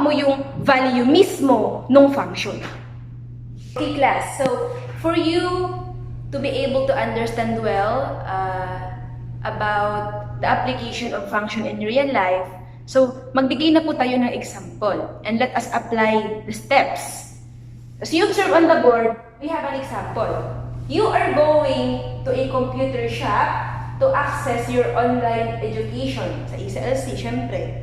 mo yung value mismo ng function. Okay, class. So, for you to be able to understand well about the application of function in real life, so magbigay na po tayo ng example and let us apply the steps. As you observe on the board, we have an example. You are going to a computer shop to access your online education sa ACLC, syempre.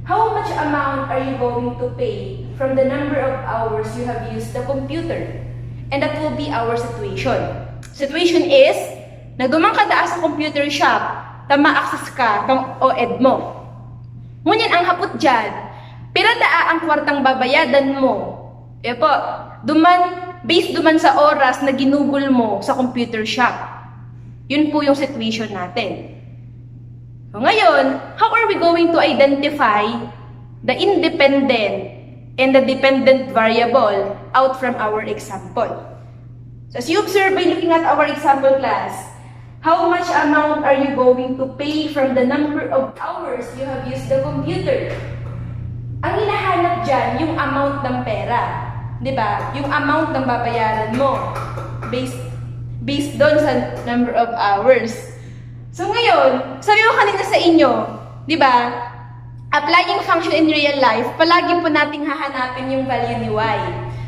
How much amount are you going to pay from the number of hours you have used the computer? And that will be our situation. Situation is, nagdumang ka daa sa computer shop, ma-access ka kang OED mo. Ngunyan ang hapot dyan, pila daa ang kwartang babayadan mo. E po, based duman sa oras na ginugol mo sa computer shop. Yun po yung situation natin. So ngayon, how are we going to identify the independent and the dependent variable out from our example? So as you observe by looking at our example class, how much amount are you going to pay from the number of hours you have used the computer? Ang hinahanap dyan, yung amount ng pera. Diba? Yung amount ng babayaran mo based doon sa number of hours. So ngayon, sabi ko kanina sa inyo, di ba? Applying function in real life, palagi po nating hahanapin yung value ni y.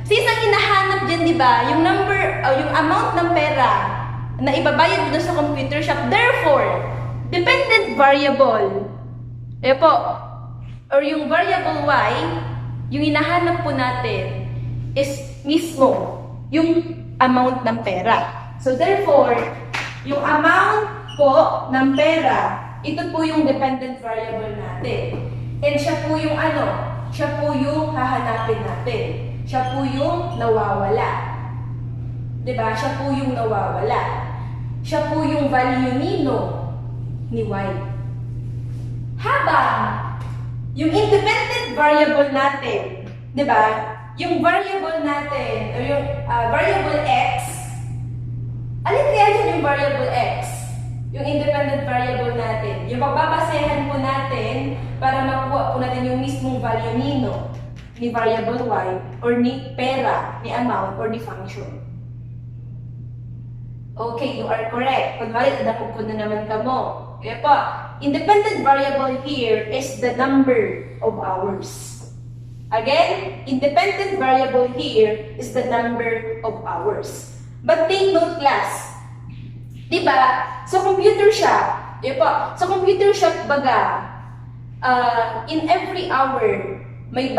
Since ang hinahanap dyan, di ba? Yung number, yung amount ng pera na ibabayad mo sa computer shop, therefore, dependent variable, or yung variable y, yung hinahanap po natin is mismo yung amount ng pera. So therefore, yung amount po ng pera, ito po yung dependent variable natin. And siya po yung siya po yung hahanapin natin. Siya po yung nawawala. Diba? Siya po yung nawawala. Siya po yung value ni y. Habang yung independent variable natin, diba? Yung variable natin, o yung variable x, alin kaya dyan yung variable x? Yung independent variable natin. Yung pagbabasehan po natin para makuha po natin yung mismong value ni variable y, or ni pera, ni amount, or ni function. Okay, you are correct. Kunwari, tadakog ko na naman ka mo. Kaya po, independent variable here is the number of hours. Again, independent variable here is the number of hours. But take note, class. Diba? Sa computer shop, sa computer shop baga, in every hour, may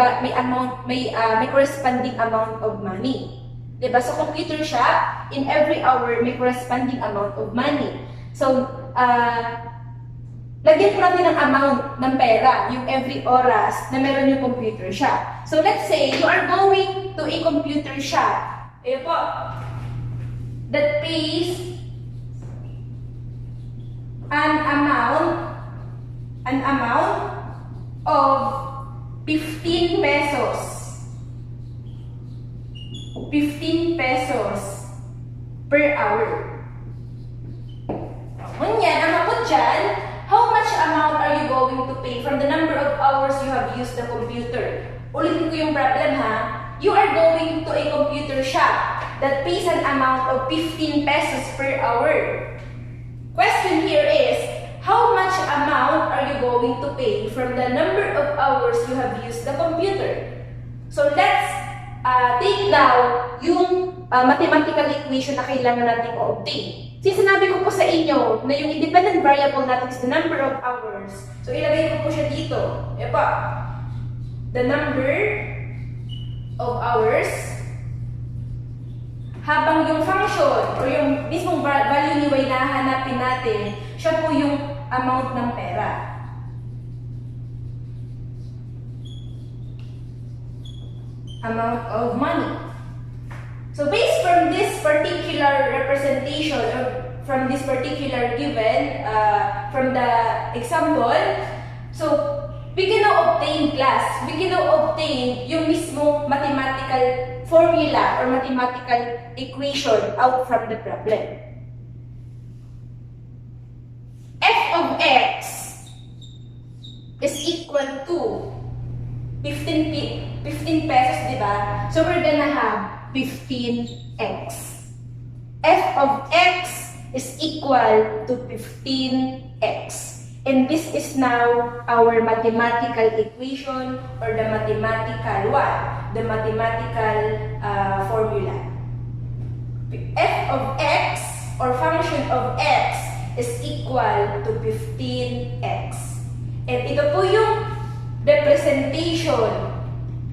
corresponding amount of money. Diba? Sa computer shop, in every hour, may corresponding amount of money. So, lagyan po natin ng amount ng pera, yung every oras na meron yung computer shop. So, let's say, you are going to a computer shop, that pays an amount of 15 pesos. 15 pesos per hour. Ngunyan, ang hapot dyan, how much amount are you going to pay from the number of hours you have used the computer? Ulitin ko yung problem ha. You are going to a computer shop that pays an amount of 15 pesos per hour. Question here is, how much amount are you going to pay from the number of hours you have used the computer? So let's take now yung mathematical equation na kailangan natin i-obtain. Since sinabi ko po sa inyo na yung independent variable natin is the number of hours, so ilagay ko po siya dito. The number of hours, habang yung function o yung mismong value ni y na hahanapin natin, siya po yung amount ng pera. Amount of money. So based from this particular representation or from this particular given, from the example, so we can now obtain class, we can now obtain yung mismong mathematical formula or mathematical equation out from the problem. F of x is equal to 15 pesos, di ba? So we're gonna have 15x. F of x is equal to 15x. And this is now our mathematical equation or the mathematical what? The mathematical formula. F of x or function of x is equal to 15x. And ito po yung representation,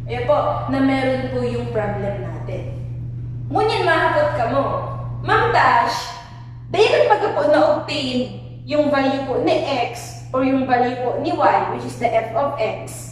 ayan po, na meron po yung problem natin. Ngunyan mahapot ka mo, Ma'am Tash, dahil pagka po na-obtain yung value po ni x or yung value po ni y, which is the f of x,